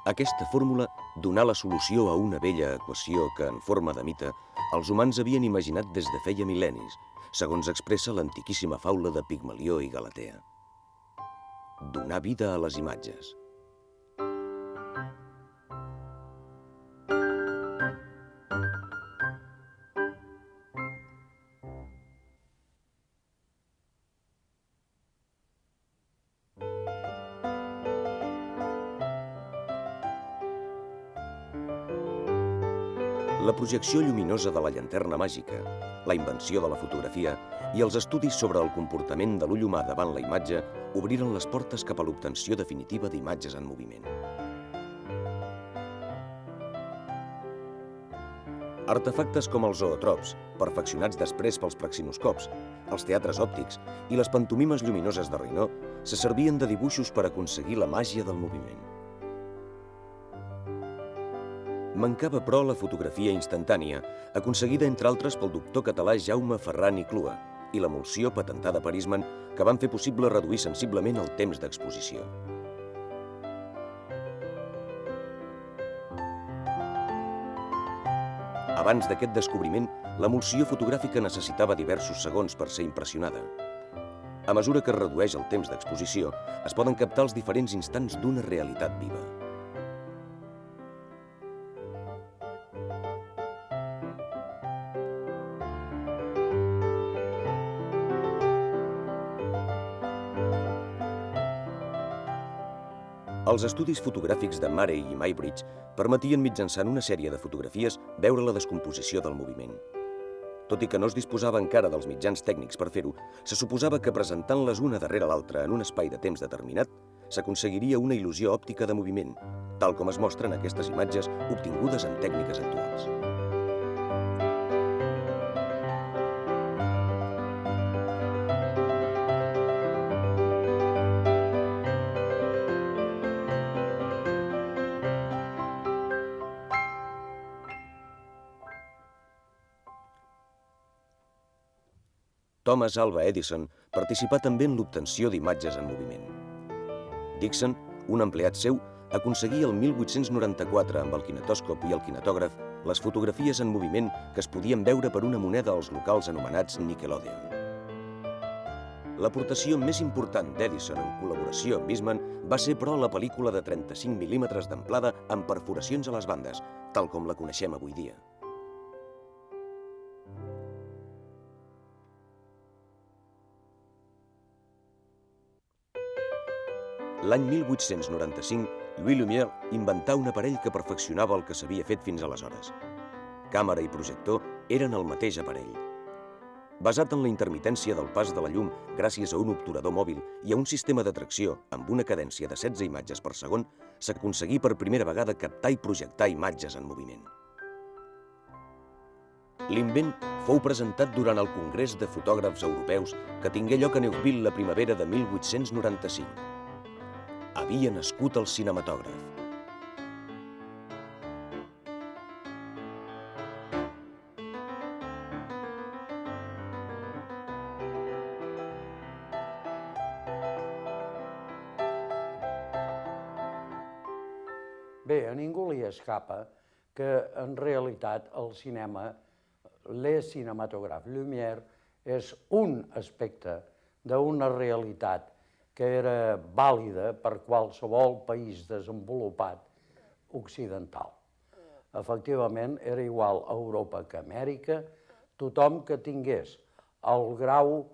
Aquesta fórmula donà la solució a una vella equació que, en forma de mite, els humans havien imaginat des de feia mil·lennis, segons expressa l'antiquíssima faula de Pigmalió i Galatea. Donar vida a les imatges. La projecció lluminosa de la llanterna màgica, la invenció de la fotografia i els estudis sobre el comportament de l'ull humà davant la imatge obriren les portes cap a l'obtenció definitiva d'imatges en moviment. Artefactes com els zootrops, perfeccionats després pels praxinoscops, els teatres òptics i les pantomimes lluminoses de Reinó se servien de dibuixos per aconseguir la màgia del moviment. Mancava, però, la fotografia instantània, aconseguida, entre altres, pel doctor català Jaume Ferran i Clua, i l'emulsió patentada per Eastman, que van fer possible reduir sensiblement el temps d'exposició. Abans d'aquest descobriment, l'emulsió fotogràfica necessitava diversos segons per ser impressionada. A mesura que es redueix el temps d'exposició, es poden captar els diferents instants d'una realitat viva. Els estudis fotogràfics de Marey i Muybridge permetien, mitjançant una sèrie de fotografies, veure la descomposició del moviment. Tot i que no es disposava encara dels mitjans tècnics per fer-ho, se suposava que presentant-les una darrere l'altra en un espai de temps determinat, s'aconseguiria una il·lusió òptica de moviment, tal com es mostren aquestes imatges obtingudes amb tècniques actuals. Thomas Alva Edison participà també en l'obtenció d'imatges en moviment. Dickson, un empleat seu, aconseguia el 1894 amb el kinetòscop i el kinetògraf les fotografies en moviment que es podien veure per una moneda als locals anomenats Nickelodeon. L'aportació més important d'Edison en col·laboració amb Eastman va ser, però, la pel·lícula de 35 mil·límetres d'amplada amb perforacions a les bandes, tal com la coneixem avui dia. L'any 1895, Louis Lumière inventà un aparell que perfeccionava el que s'havia fet fins aleshores. Càmera i projector eren el mateix aparell. Basat en la intermitència del pas de la llum gràcies a un obturador mòbil i a un sistema de tracció amb una cadència de 16 imatges per segon, s'aconseguí per primera vegada captar i projectar imatges en moviment. L'invent fou presentat durant el Congrés de Fotògrafs Europeus que tingué lloc a Neuville la primavera de 1895. Havia nascut el cinematògraf. Bé, a ningú li escapa que, en realitat, el cinema, le cinematographe, Lumière, és un aspecte d'una realitat que era vàlida per qualsevol país desenvolupat occidental. Efectivament, era igual a Europa que a Amèrica. Tothom que tingués el grau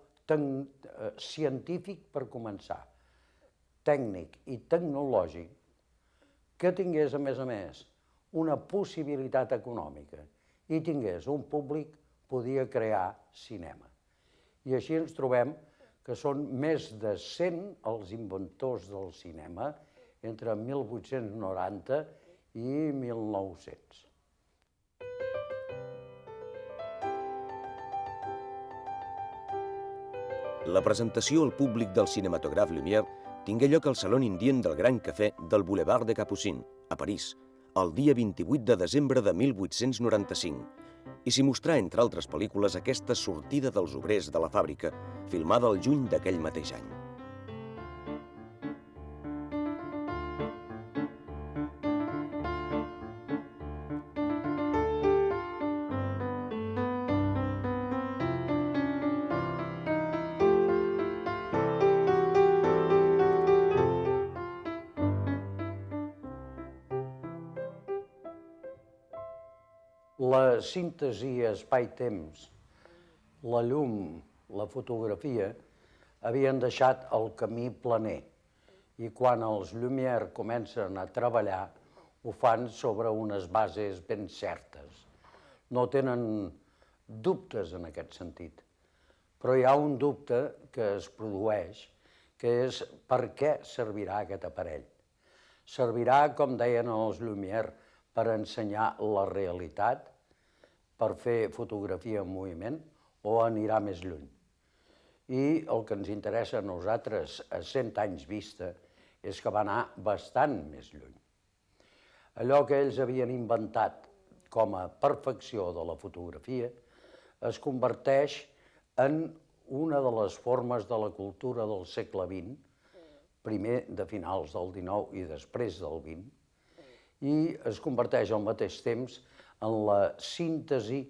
científic, per començar, tècnic i tecnològic, que tingués, a més, una possibilitat econòmica i tingués un públic, podia crear cinema. I així ens trobem que són més de 100 els inventors del cinema entre 1890 i 1900. La presentació al públic del cinematògraf Lumière tingué lloc al Saló Indien del Gran Cafè del Boulevard de Capucines, a París, el dia 28 de desembre de 1895, i s'hi mostrà, entre altres pel·lícules, aquesta sortida dels obrers de la fàbrica, filmada al juny d'aquell mateix any. La síntesi espai-temps, la llum, la fotografia, havien deixat el camí planer i quan els Lumière comencen a treballar ho fan sobre unes bases ben certes. No tenen dubtes en aquest sentit, però hi ha un dubte que es produeix, que és per què servirà aquest aparell. Servirà, com deien els Lumière, per ensenyar la realitat, per fer fotografia en moviment, o anirà més lluny. I el que ens interessa a nosaltres, a 100 anys vista, és que va anar bastant més lluny. Allò que ells havien inventat com a perfecció de la fotografia es converteix en una de les formes de la cultura del segle XX, primer de finals del XIX i després del XX, i es converteix al mateix temps en la síntesi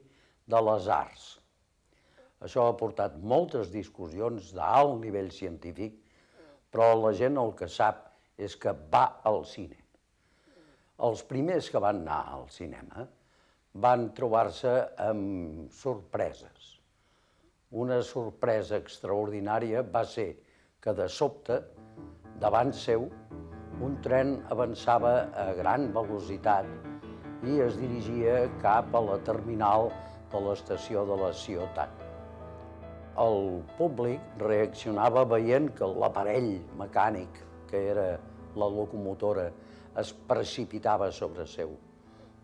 de les arts. Això ha portat moltes discussions d'alt nivell científic, però la gent el que sap és que va al cine. Els primers que van anar al cinema van trobar-se amb sorpreses. Una sorpresa extraordinària va ser que de sobte, davant seu, un tren avançava a gran velocitat i es dirigia cap a la terminal de l'estació de la ciutat. El públic reaccionava veient que l'aparell mecànic, que era la locomotora, es precipitava sobre seu.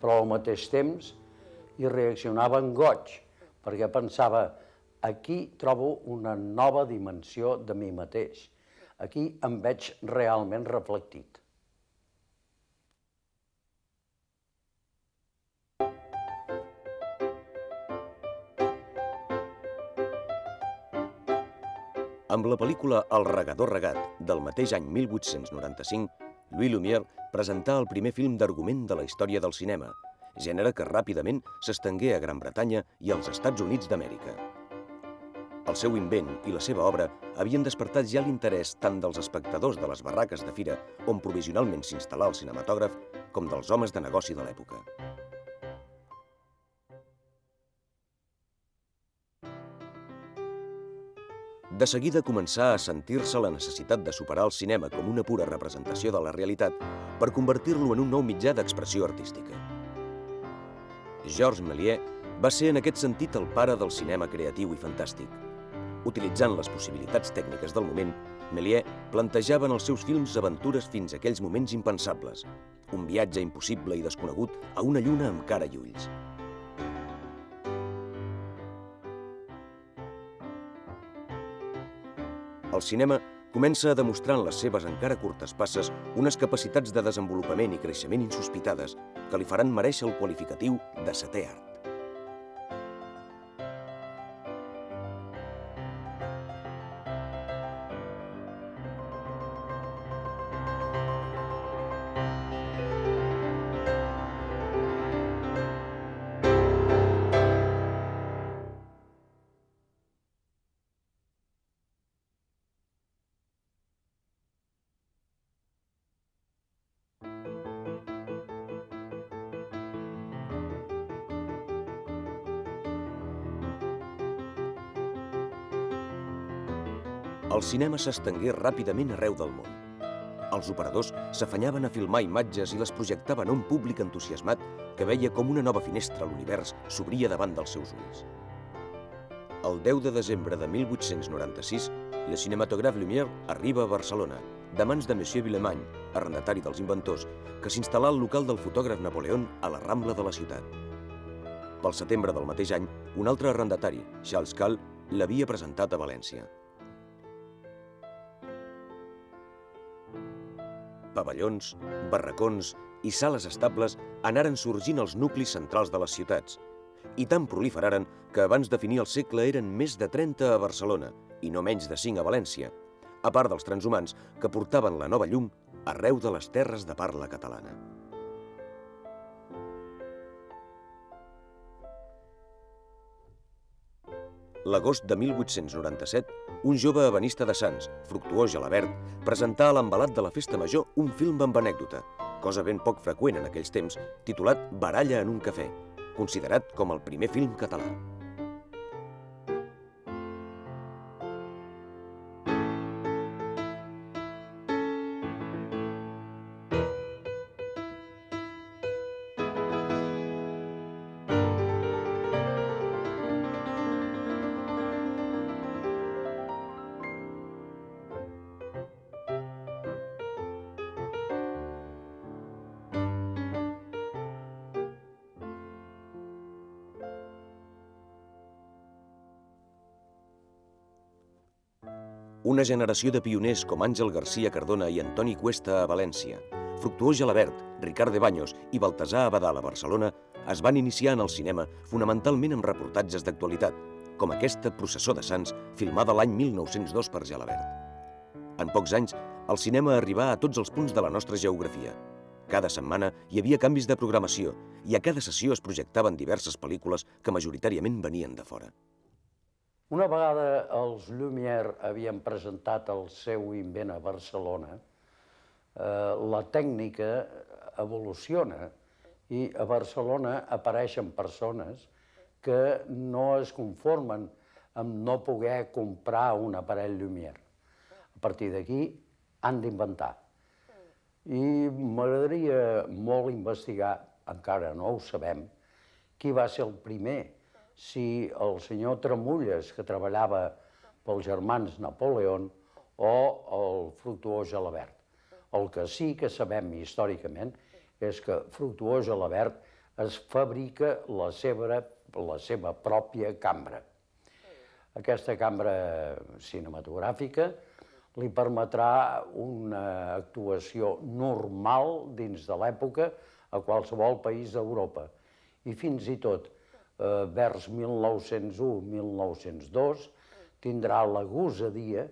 Però al mateix temps hi reaccionava en goig, perquè pensava, aquí trobo una nova dimensió de mi mateix. Aquí em veig realment reflectit. Amb la pel·lícula El regador regat, del mateix any 1895, Louis Lumière presentà el primer film d'argument de la història del cinema, gènere que ràpidament s'estengué a Gran Bretanya i als Estats Units d'Amèrica. El seu invent i la seva obra havien despertat ja l'interès tant dels espectadors de les barraques de fira on provisionalment s'instal·là el cinematògraf com dels homes de negoci de l'època. De seguida començà a sentir-se la necessitat de superar el cinema com una pura representació de la realitat per convertir-lo en un nou mitjà d'expressió artística. Georges Méliès va ser en aquest sentit el pare del cinema creatiu i fantàstic. Utilitzant les possibilitats tècniques del moment, Méliès plantejava en els seus films aventures fins a aquells moments impensables, un viatge impossible i desconegut a una lluna amb cara i ulls. El cinema comença a demostrar en les seves encara curtes passes unes capacitats de desenvolupament i creixement insospitades que li faran merèixer el qualificatiu de setè art. El cinema s'estengué ràpidament arreu del món. Els operadors s'afanyaven a filmar imatges i les projectaven a un públic entusiasmat que veia com una nova finestra a l'univers s'obria davant dels seus ulls. El 10 de desembre de 1896, le cinématographe Lumière arriba a Barcelona, de mans de Monsieur Villemagne, arrendatari dels inventors, que s'instal·là al local del fotògraf Napoleon a la Rambla de la ciutat. Pel setembre del mateix any, un altre arrendatari, Charles Call, l'havia presentat a València. Pavellons, barracons i sales estables anaren sorgint als nuclis centrals de les ciutats i tant proliferaren que abans de finir el segle eren més de 30 a Barcelona i no menys de 5 a València, a part dels transhumants que portaven la nova llum arreu de les terres de parla catalana. L'agost de 1897, un jove ebenista de Sants, Fructuós Gelabert, presentà a l'embalat de la Festa Major un film amb anècdota, cosa ben poc freqüent en aquells temps, titulat Baralla en un cafè, considerat com el primer film català. Una generació de pioners com Àngel Garcia Cardona i Antoni Cuesta a València, Fructuós Gelabert, Ricard de Baños i Baltasar Abadal a Barcelona es van iniciar en el cinema fonamentalment amb reportatges d'actualitat, com aquesta Processó de Sants, filmada l'any 1902 per Gelabert. En pocs anys, el cinema arribà a tots els punts de la nostra geografia. Cada setmana hi havia canvis de programació i a cada sessió es projectaven diverses pel·lícules que majoritàriament venien de fora. Una vegada els Lumière havien presentat el seu invent a Barcelona, la tècnica evoluciona i a Barcelona apareixen persones que no es conformen amb no poder comprar un aparell Lumière. A partir d'aquí han d'inventar. I m'agradaria molt investigar, encara no ho sabem, qui va ser el primer, si el senyor Tramulles, que treballava pels germans Napoleon, o el Fructuós Gelabert. El que sí que sabem històricament és que Fructuós Gelabert es fabrica la seva pròpia cambra. Aquesta cambra cinematogràfica li permetrà una actuació normal dins de l'època a qualsevol país d'Europa. I fins i tot vers 1901-1902 tindrà la gosadia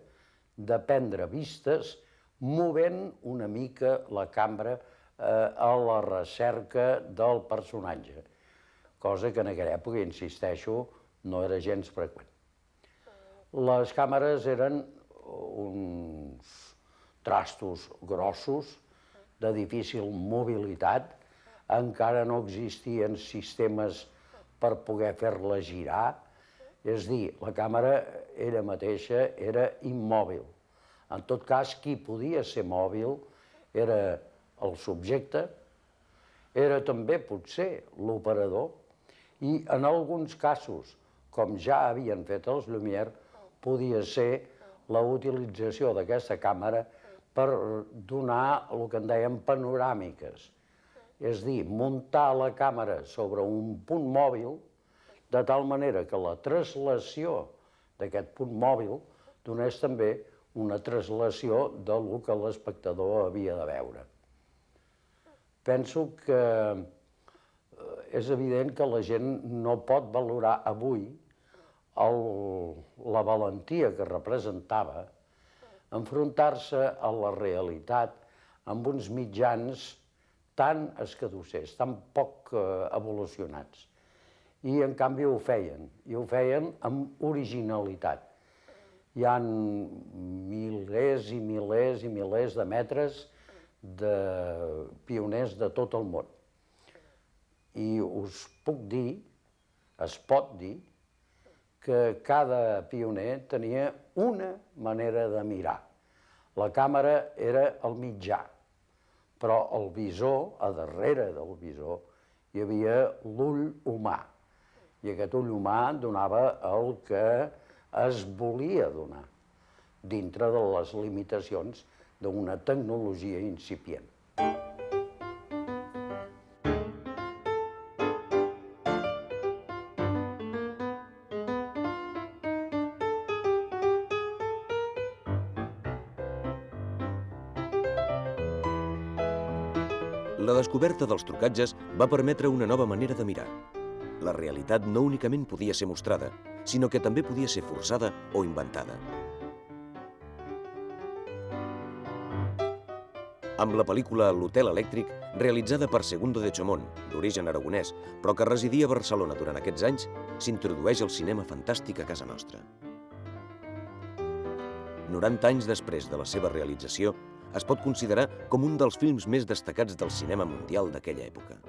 de prendre vistes movent una mica la cambra a la recerca del personatge, cosa que en aquella època, insisteixo, no era gens freqüent. Les càmeres eren uns trastos grossos, de difícil mobilitat, encara no existien sistemes per poder fer-la girar, és dir, la càmera ella mateixa era immòbil. En tot cas, qui podia ser mòbil era el subjecte, era també potser l'operador, i en alguns casos, com ja havien fet els Lumière, podia ser la utilització d'aquesta càmera per donar el que en dèiem panoràmiques. És dir, muntar la càmera sobre un punt mòbil de tal manera que la translació d'aquest punt mòbil donés també una translació del que l'espectador havia de veure. Penso que és evident que la gent no pot valorar avui la valentia que representava enfrontar-se a la realitat amb uns mitjans tan escadussers, tan poc evolucionats. I en canvi ho feien, i ho feien amb originalitat. Hi ha milers i milers i milers de metres de pioners de tot el món. I us puc dir, es pot dir, que cada pioner tenia una manera de mirar. La càmera era el mitjà, però el visor, a darrere del visor, hi havia l'ull humà. I aquest ull humà donava el que es volia donar, dintre de les limitacions d'una tecnologia incipient. La descoberta dels trucatges va permetre una nova manera de mirar. La realitat no únicament podia ser mostrada, sinó que també podia ser forçada o inventada. Amb la pel·lícula L'Hotel Elèctric, realitzada per Segundo de Chomón, d'origen aragonès, però que residia a Barcelona durant aquests anys, s'introdueix el cinema fantàstic a casa nostra. 90 anys després de la seva realització, es pot considerar com un dels films més destacats del cinema mundial d'aquella època.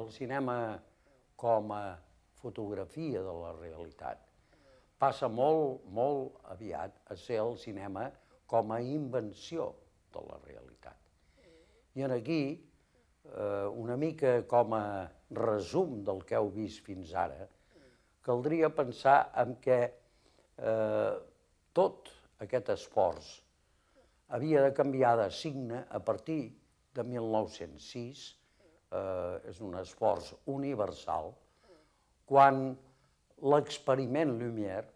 el cinema com a fotografia de la realitat passa molt, molt aviat a ser el cinema com a invenció de la realitat. I aquí, una mica com a resum del que heu vist fins ara, caldria pensar en què tot aquest esforç havia de canviar de signe a partir de 1906, és un esforç universal, quan l'experiment Lumière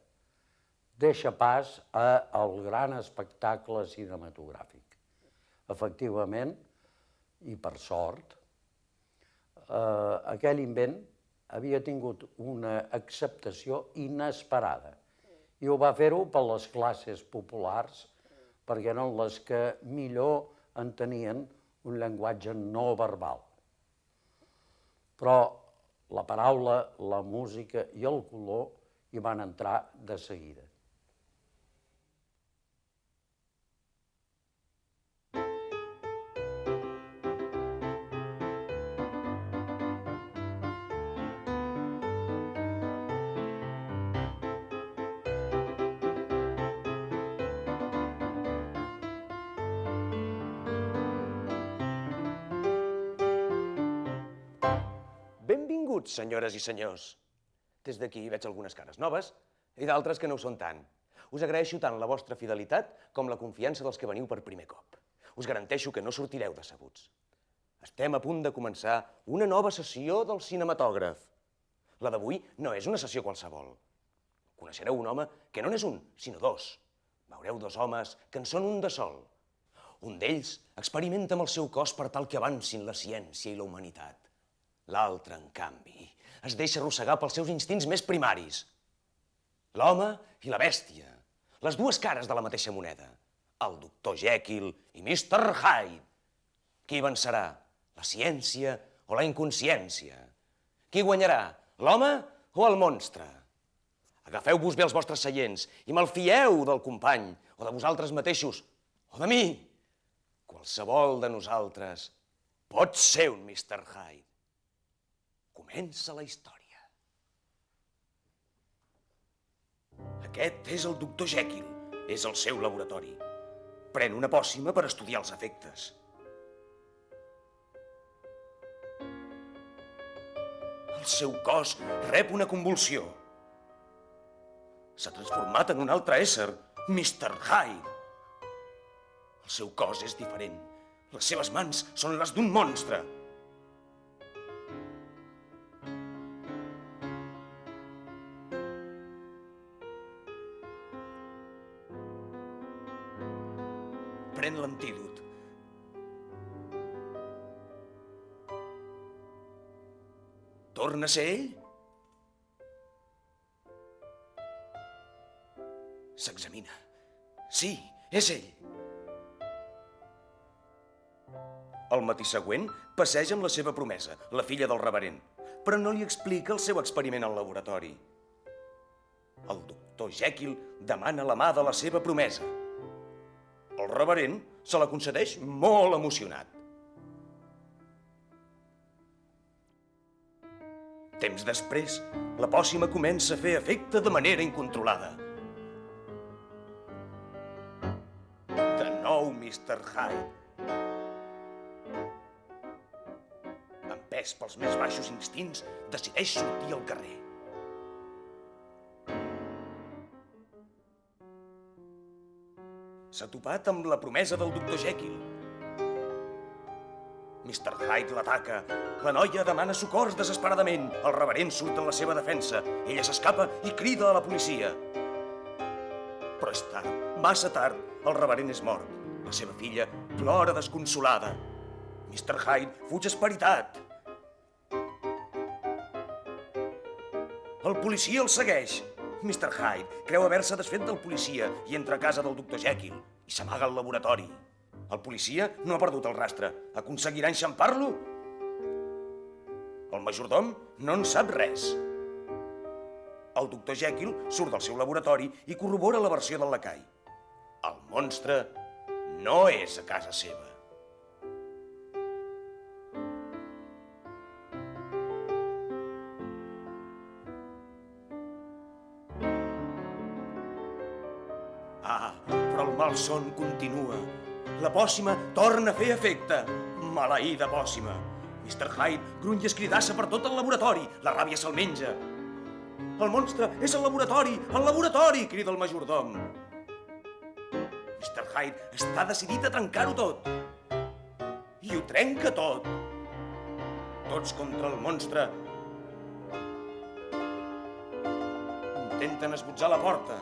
deixa pas al gran espectacle cinematogràfic. Efectivament, i per sort, aquell invent havia tingut una acceptació inesperada i ho va fer-ho per les classes populars, perquè eren les que millor entenien un llenguatge no verbal. Però la paraula, la música i el color hi van entrar de seguida. Benvinguts, senyores i senyors. Des d'aquí veig algunes cares noves i d'altres que no ho són tant. Us agraeixo tant la vostra fidelitat com la confiança dels que veniu per primer cop. Us garanteixo que no sortireu decebuts. Estem a punt de començar una nova sessió del cinematògraf. La d'avui no és una sessió qualsevol. Coneixereu un home que no n'és un, sinó dos. Veureu dos homes que en són un de sol. Un d'ells experimenta amb el seu cos per tal que avancin la ciència i la humanitat. L'altre, en canvi, es deixa arrossegar pels seus instints més primaris. L'home i la bèstia, les dues cares de la mateixa moneda. El doctor Jekyll i Mr. Hyde. Qui vencerà, la ciència o la inconsciència? Qui guanyarà, l'home o el monstre? Agafeu-vos bé els vostres seients i malfieu del company o de vosaltres mateixos o de mi. Qualsevol de nosaltres pot ser un Mr. Hyde. Comença la història. Aquest és el doctor Jekyll. És el seu laboratori. Pren una pòssima per estudiar els efectes. El seu cos rep una convulsió. S'ha transformat en un altre ésser, Mr. Hyde. El seu cos és diferent. Les seves mans són les d'un monstre. Pren l'antídot. Torna a ser ell? S'examina. Sí, és ell. El matí següent passeja amb la seva promesa, la filla del reverend, però no li explica el seu experiment al laboratori. El doctor Jekyll demana la mà de la seva promesa. El reverend se la concedeix molt emocionat. Temps després, la pòssima comença a fer efecte de manera incontrolada. De nou, Mr. Hyde. Empès pels més baixos instints, decideix sortir al carrer. S'ha topat amb la promesa del doctor Jekyll. Mr. Hyde l'ataca. La noia demana socors desesperadament. El reverend surt en la seva defensa. Ella s'escapa i crida a la policia. Però és tard, massa tard. El reverend és mort. La seva filla plora desconsolada. Mr. Hyde fuig esperitat. El policia el segueix. Mr. Hyde creu haver-se desfet del policia i entra a casa del doctor Jekyll i s'amaga al laboratori. El policia no ha perdut el rastre. Aconseguirà enxampar-lo? El majordom no en sap res. El doctor Jekyll surt del seu laboratori i corrobora la versió del lacai. El monstre no és a casa seva. però el malson continua. La pòssima torna a fer efecte. Maleïda pòssima. Mr. Hyde gruny i escridassa per tot el laboratori. La ràbia se'l menja. El monstre és al laboratori, crida el majordom. Mr. Hyde està decidit a trencar-ho tot. I ho trenca tot. Tots contra el monstre. Intenten esbotzar la porta.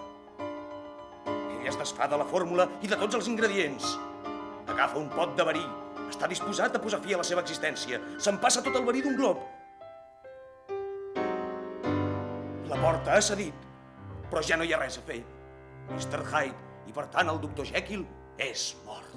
Ell es desfà de la fórmula i de tots els ingredients. Agafa un pot de verí. Està disposat a posar fi a la seva existència. S'empassa tot el verí d'un glob. La porta ha cedit, però ja no hi ha res a fer. Mr. Hyde i, per tant, el Dr. Jekyll és mort.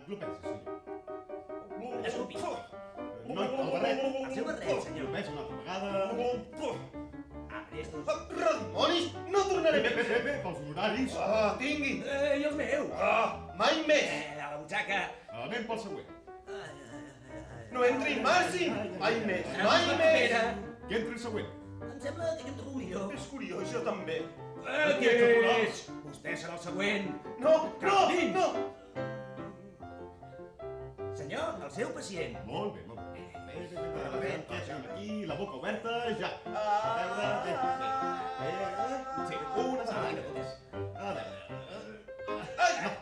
Glopès, senyor. Desculpi. No, el barret. El seu barret, senyor. Glopès una altra vegada. Prestos. Redimonis, no tornaré Bé, més. pels honoraris. Tingui. I els meus? Mai més. A la butxaca. Anem pel següent. No entri i marxi. Mai més, mai La més. primera. Que entri el següent. Em sembla que em trobo millor. És curiós, jo també. Què és? Vostè serà el següent. No, no, Dins. no. Senyor, el seu pacient. Molt bé, molt bé. Aquí, la boca oberta, ja. A veure, sí, unes altres. A veure.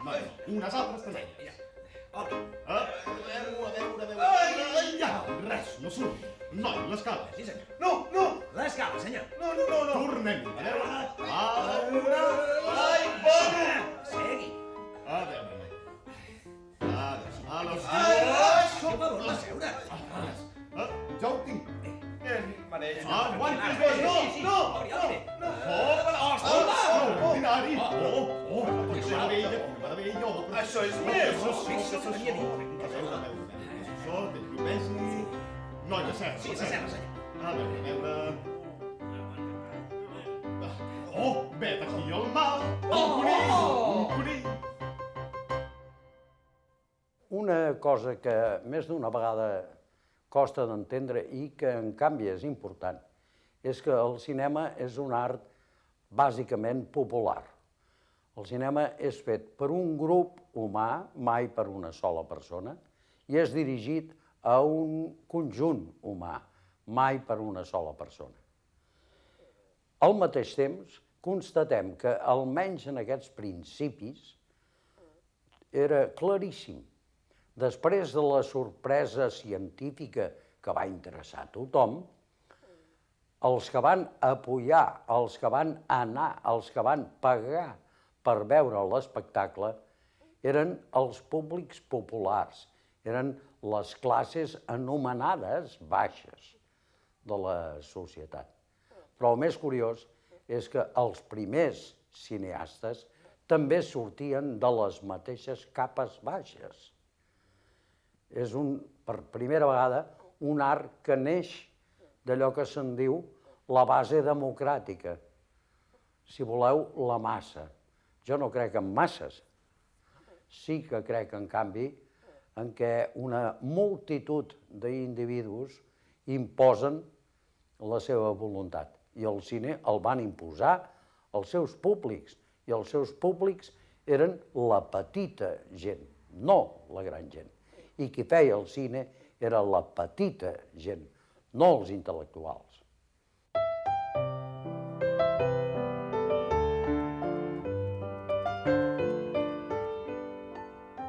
No, unes altres també. Obri. A veure. Ja, res, no surt. No, l'escala. Sí, senyor. No, no. La l'escala, senyor. No. Tornem-hi. A veure. Una. Ai, bona! Segui. A veure. A les Ai, dues. per favor, la seure. Ja ho tinc. Manell. Aguantis bé. No. Ordinari. Curva de vella. Això és meu. Això, ben propesi. Noia, serra. Sí, s'assembla, senyor. A veure. Vet aquí el mal. Un conill. Una cosa que més d'una vegada costa d'entendre i que, en canvi, és important, és que el cinema és un art bàsicament popular. El cinema és fet per un grup humà, mai per una sola persona, i és dirigit a un conjunt humà, mai per una sola persona. Al mateix temps, constatem que, almenys en aquests principis, era claríssim. Després de la sorpresa científica que va interessar a tothom, els que van apoyar, els que van anar, els que van pagar per veure l'espectacle, eren els públics populars, eren les classes anomenades baixes de la societat. Però el més curiós és que els primers cineastes també sortien de les mateixes capes baixes. És, per primera vegada, un art que neix d'allò que se'n diu la base democràtica. Si voleu, la massa. Jo no crec en masses. Sí que crec, en canvi, en què una multitud d'individus imposen la seva voluntat. I el cine el van imposar als seus públics. I els seus públics eren la petita gent, no la gran gent. I qui feia el cine era la petita gent, no els intel·lectuals.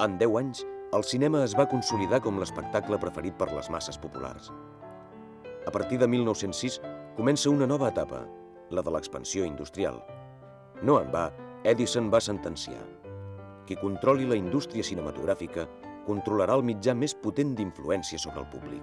En 10 anys, el cinema es va consolidar com l'espectacle preferit per les masses populars. A partir de 1906 comença una nova etapa, la de l'expansió industrial. No en va, Edison va sentenciar: qui controli la indústria cinematogràfica controlarà el mitjà més potent d'influència sobre el públic.